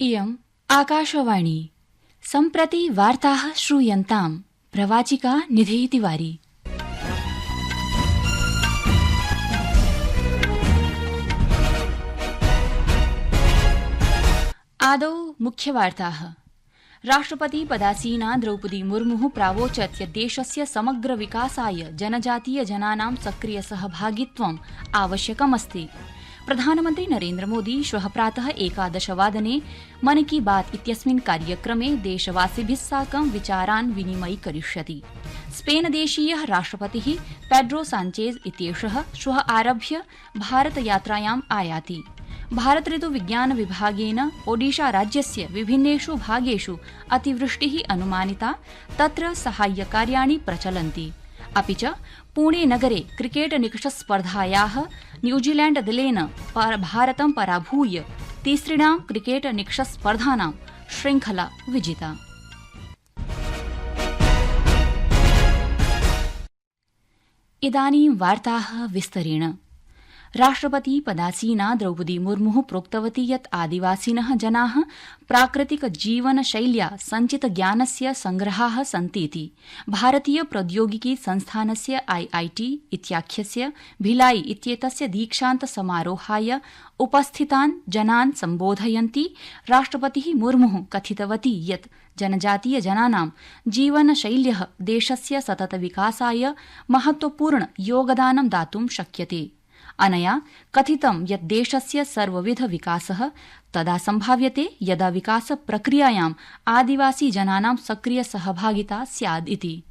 इयम् आकाशवाणी सम्प्रति वार्ताः श्रूयन्ताम् प्रवाचिका निधि तिवारी। आदौ मुख्यवार्ताः। राष्ट्रपति पदासीना द्रौपदी मुर्मु प्रावोचत् यत् देशस्य समग्र विकासाय जनजातीय जनानां सक्रिय सहभागित्वम् आवश्यकमस्ति। प्रधानमन्त्री नरेन्द्र मोदी श्वः प्रातः 11 वादने मन की बात इत्यस्मिन् कार्यक्रमे देशवासिभिः साकं विचारान् विनिमयीकरिष्यति। स्पेनदेशीयः राष्ट्रपतिः पेड्रो सांचेज इत्येषः श्वः आरभ्य भारतयात्रायाम् आयाति। भारत ऋतु विज्ञान विभागेन ओडिशा राज्यस्य विभिन्नेषु भागेषु अतिवृष्टिः अनुमानिता, तत्र साहाय्यकार्याणि प्रचलन्ति। अपि च पुणे नगरे क्रिकेट निकषस्पर्धायाः न्यूजीलैण्ड दलेन भारतं पराभूय तिसृणां क्रिकेट निकषस्पर्धानां श्रृंखला विजिता। इदानीं वार्ताः विस्तरेण। राष्ट्रपति पदासीना द्रौपदी मुर्मु प्रोक्तवती यत् आदिवासिनः जनाः प्राकृतिक जीवन शैल्या सञ्चित ज्ञानस्य संग्रहाः सन्तीति। भारतीय प्रौद्योगिकी संस्थानस्य IIT इत्याख्यस्य भिलाई इत्येतस्य दीक्षान्त समारोहाय उपस्थितान् जनान् सम्बोधयन्ती राष्ट्रपतिः मुर्मुः कथितवती यत् जनजातीय जनानां जीवनशैल्यः देशस्य सतत विकासाय महत्वपूर्ण योगदानं दातुं शक्यते। अनया कथितं यत् देशस्य सर्वविध विकासः तदा सम्भाव्यते यदा विकास प्रक्रियायाम् आदिवासी जनानां सक्रिय सहभागिता स्याद् इति।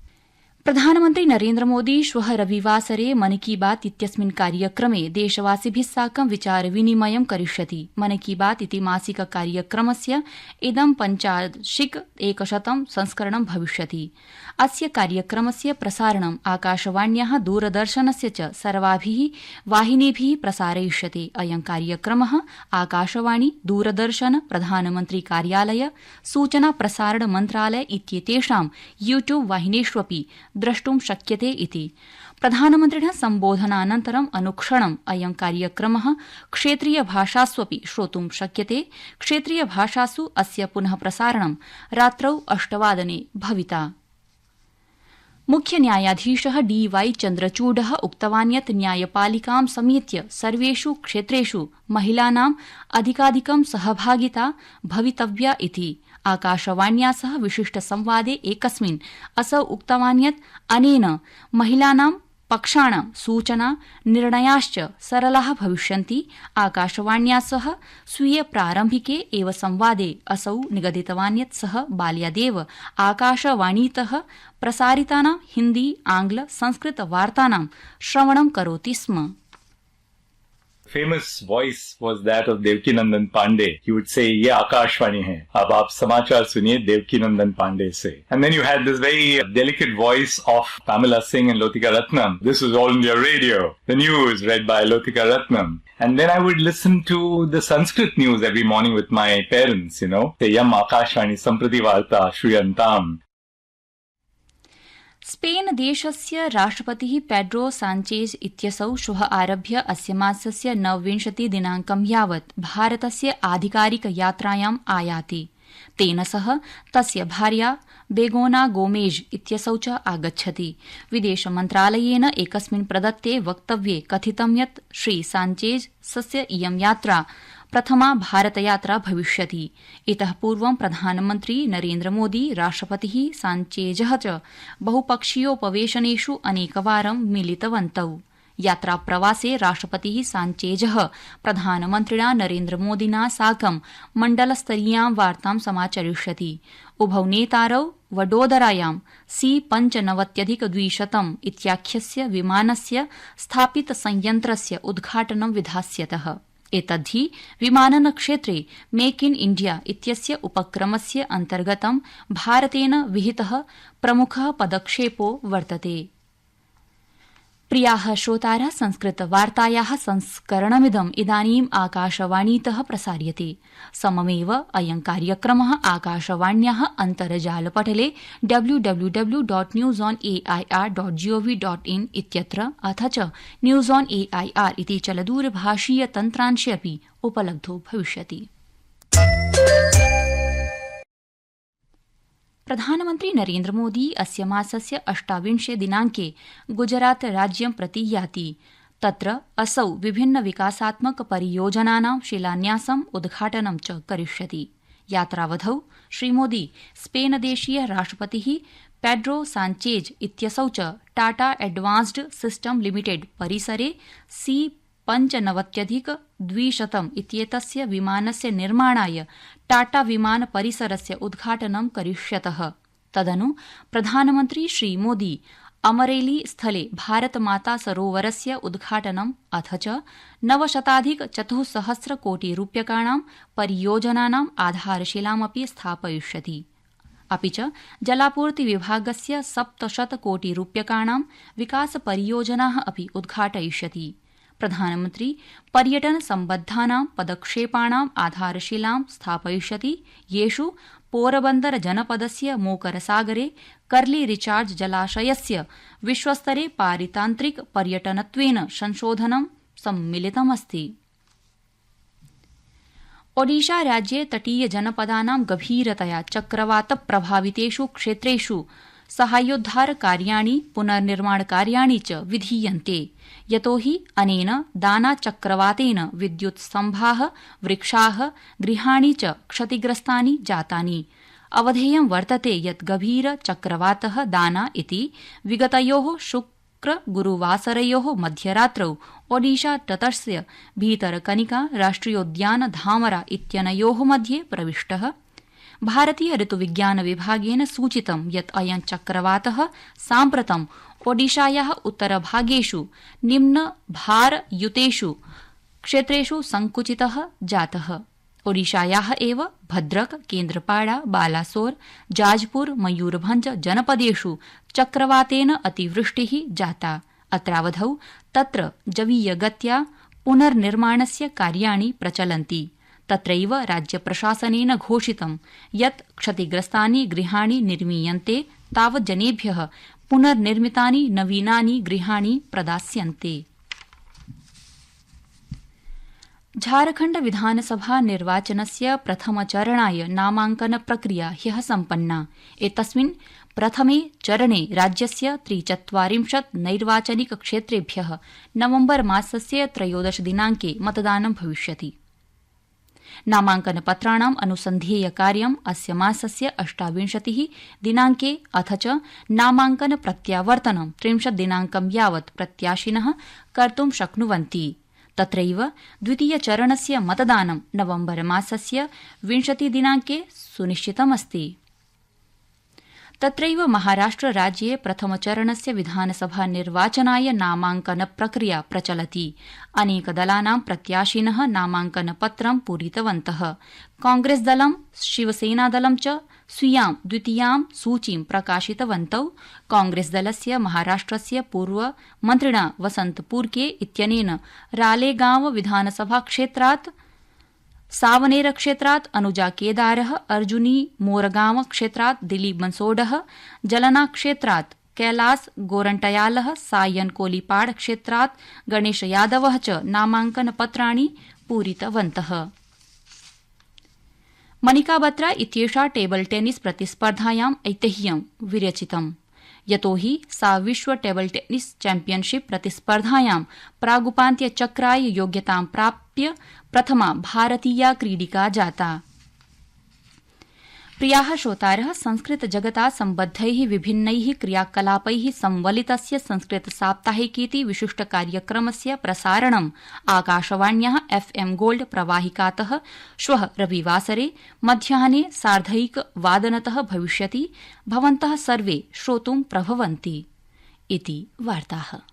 प्रधानमन्त्री नरेन्द्र मोदी श्वः रविवासरे मन की बात इत्यस्मिन् कार्यक्रमे देशवासिभिः साकं विचार विनिमयं करिष्यति। मन की बात इति मासिक कार्यक्रमस्य इदं 85 संस्करणं भविष्यति। अस्य कार्यक्रमस्य प्रसारणम् आकाशवाण्याः दूरदर्शनस्य च सर्वाभिः वाहिनीभिः प्रसारयिष्यते। अयं कार्यक्रमः आकाशवाणी, दूरदर्शन, प्रधानमन्त्री कार्यालय, सूचना प्रसारण मन्त्रालय इत्येतेषां यूट्यूब वाहिनीष्वपि द्रष्टुं शक्यते इति। प्रधानमन्त्रिणः सम्बोधनानन्तरम् अनुक्षणम् अयं कार्यक्रमः क्षेत्रीय भाषास्वपि श्रोतुं शक्यते। क्षेत्रीय भाषासु अस्य पुनः प्रसारणं रात्रौ 8 वादने भविता। मुख्य न्यायाधीशः DY चन्द्रचूडः उक्तवान् यत् न्यायपालिकां समेत्य सर्वेषु क्षेत्रेषु महिलानाम् अधिकाधिकं सहभागिता भवितव्या इति। आकाशवाण्या सह विशिष्ट संवादे एकस्मिन् असौ उक्तवान् यत् अनेन महिलानां पक्षाणां सूचना निर्णयाश्च सरलाः भविष्यन्ति। आकाशवाण्या सह स्वीय प्रारम्भिके एव संवादे असौ निगदितवान् यत् सः बाल्यादेव आकाशवाणीतः प्रसारितानां हिन्दी, आंग्ल, संस्कृत वार्तानां श्रवणं करोति स्म। Famous voice was that of Devkinandan Pandey. He would say, "Ye Akashvani hai. Ab aap samachar suniye Devkinandan Pandey se." And then you had this very delicate voice of Pamela Singh and Lotika Ratnam. This was All India Radio. The news read by Lotika Ratnam. And then I would listen to the Sanskrit news every morning with my parents, Say, "Yam Akashvani Samprati Varta Shruyantam." Spain देशस्य राष्ट्रपतिः Pedro Sanchez इत्यसौ श्वः आरभ्य अस्य मासस्य 29 दिनाङ्कं यावत् भारतस्य आधिकारिक यात्रायाम् आयाति। तेन सह तस्य भार्या बेगोना गोमेज इत्यसौ च आगच्छति। विदेश मन्त्रालयेन एकस्मिन् प्रदत्ते वक्तव्ये कथितं यत् श्री सांचेजस्य इयं यात्रा प्रथमा भारतयात्रा भविष्यति। इतः पूर्वं प्रधानमन्त्री नरेन्द्र मोदी, राष्ट्रपतिः सांचेजः च बहुपक्षीयोपवेशनेषु अनेकवारं मिलितवन्तौ। यात्राप्रवासे राष्ट्रपतिः सांचेजः प्रधानमन्त्रिणा नरेन्द्र मोदिना साकं मण्डलस्तरीयां वार्तां समाचरिष्यति। उभौ नेतारौ वडोदरायां C-95-200 इत्याख्यस्य विमानस्य स्थापित संयन्त्रस्य उद्घाटनं विधास्यतः। एतद्धि विमानन क्षेत्रे मेक इन इंडिया इत्यस्य उपक्रमस्य अन्तर्गतं भारतेन विहितः प्रमुखः पदक्षेपो वर्तते। प्रियाः श्रोतारः, संस्कृतवार्तायाः संस्करणमिदम् इदानीम् आकाशवाणीतः प्रसार्यते। सममेव अयं कार्यक्रमः आकाशवाण्याः अन्तर्जालपटले www.newsonair.gov.in इत्यत्र अथ च न्यूज़ ऑन AIR इति चलदूरभाषीय तन्त्रांशे अपि उपलब्धो भविष्यति। प्रधानमन्त्री नरेन्द्रमोदी अस्य मासस्य 28 दिनाङ्के गुजरात राज्यं प्रति याति। तत्र असौ विभिन्न विकासात्मक परियोजनानां शिलान्यासम् उद्घाटनं च करिष्यति। यात्रावधौ श्रीमोदी स्पेनदेशीय राष्ट्रपतिः पेड्रो साञ्चेज इत्यसौ च टाटा एडवांस्ड सिस्टम लिमिटेड परिसरे C-95-200 इत्येतस्य विमानस्य निर्माणाय टाटा विमान परिसरस्य उद्घाटनं करिष्यतः। तदनु प्रधानमन्त्री श्रीमोदी अमरेली स्थले भारतमाता सरोवरस्य उद्घाटनं अथ च 900,400 कोटिरूप्यकाणां परियोजनानाम् आधारशिलामपि स्थापयिष्यति। अपि च जलापूर्ति विभागस्य 700 कोटिरूप्यकाणां विकासपरियोजनाः अपि उद्घाटयिष्यति। प्रधानमन्त्री पर्यटन सम्बद्धानां पदक्षेपाणाम् आधारशिलां स्थापयिष्यति, येषु पोरबन्दर जनपदस्य मोकरसागरे कर्ली रिचार्ज जलाशयस्य विश्वस्तरे पारितान्त्रिक पर्यटनत्वेन संशोधनं सम्मिलितमस्ति। ओडिशा राज्ये तटीय जनपदानां गभीरतया चक्रवात प्रभावितेषु क्षेत्रेषु साहाय्योद्धार कार्याणि पुनर्निर्माण कार्याणि च विधीयन्ते, यतोहि अनेन दाना चक्रवातेन विद्युत्स्तम्भाः, वृक्षाः, गृहाणि च क्षतिग्रस्तानि जातानि। अवधेयं वर्तते यत् गभीर चक्रवातः दाना इति विगतयोः शुक्र गुरुवासरयोः मध्यरात्रौ ओडिशा तटस्य भीतरकनिका राष्ट्रियोद्यान धामरा इत्यनयोः मध्ये प्रविष्टः। भारतीय ऋतुविज्ञान विभागेन सूचितं यत् अयं चक्रवातः साम्प्रतं ओडिशायाः उत्तरभागेषु निम्नभारयुतेषु क्षेत्रेषु संकुचितः जातः। ओडिशायाः एव भद्रक, केन्द्रपाड़ा, बालासोर, जाजपुर, मयूरभंज जनपदेषु चक्रवातेन अतिवृष्टिः जाता। अत्रावधौ तत्र जवीयगत्या पुनर्निर्माणस्य कार्याणि प्रचलन्ति। तत्रैव राज्यप्रशासनेन घोषितं यत् क्षतिग्रस्तानि गृहाणि निर्मीयन्ते तावत् जनेभ्यः पुनर्निर्मितानि नवीनानि गृहाणि प्रदास्यन्ते। झारखण्ड विधानसभा निर्वाचनस्य प्रथमचरणाय नामाङ्कन प्रक्रिया ह्यः सम्पन्ना। एतस्मिन् प्रथमे चरणे राज्यस्य 43 नैर्वाचनिक क्षेत्रेभ्यः नवम्बर मासस्य 13 दिनाङ्के मतदानं भविष्यति। नामाङ्कनपत्राणाम् अनुसन्धेय कार्यम् अस्य मासस्य 28 दिनाङ्के अथ च नामाङ्कन प्रत्यावर्तनं 30 दिनाङ्कं यावत् प्रत्याशिनः कर्तुं शक्नुवन्ति। तत्रैव द्वितीयचरणस्य मतदानं नवम्बर मासस्य 20 दिनाङ्के सुनिश्चितमस्ति। तत्रैव महाराष्ट्र राज्ये प्रथमचरणस्य विधानसभा निर्वाचनाय नामाङ्कन प्रक्रिया प्रचलति। अनेकदलानां प्रत्याशिनः नामाङ्कनपत्रं पूरितवन्तः। कांग्रेसदलं, शिवसेनादलं च स्वीयां द्वितीयां सूचीं प्रकाशितवन्तौ। कांग्रेसदलस्य महाराष्ट्रस्य पूर्वमन्त्रिणा वसन्त पुर्के इत्यनेन रालेगांव विधानसभाक्षेत्रात्, सावनेर क्षेत्रात् अनुजा केदारः, अर्जुनी मोरगांव क्षेत्रात् दिलीप बंसोडः, जलना क्षेत्रात् कैलास गोरंटयालः, सायन कोलिपाड़ क्षेत्रात् गणेश यादवः च नामाङ्कनपत्राणि पूरितवन्तः। मनिका बत्रा इत्येषा टेबल टेनिस प्रतिस्पर्धायाम् ऐतिह्यं विरचितम्, यतोहि सा विश्व टेबल टेनिस चैम्पियनशिप प्रतिस्पर्धायां प्रागुपान्त्यचक्राय योग्यतां प्राप्य प्रथमा भारतीया क्रीडिका जाता। प्रियाः श्रोतारः, संस्कृतजगता सम्बद्धैः विभिन्नैः क्रियाकलापैः संवलितस्य संस्कृतसाप्ताहिकीति विशिष्टकार्यक्रमस्य प्रसारणम् आकाशवाण्याः FM गोल्ड प्रवाहिकातः श्वः रविवासरे मध्याह्ने 1:30 भविष्यति। भवन्तः सर्वे श्रोतुं प्रभवन्ति इति वार्ताः।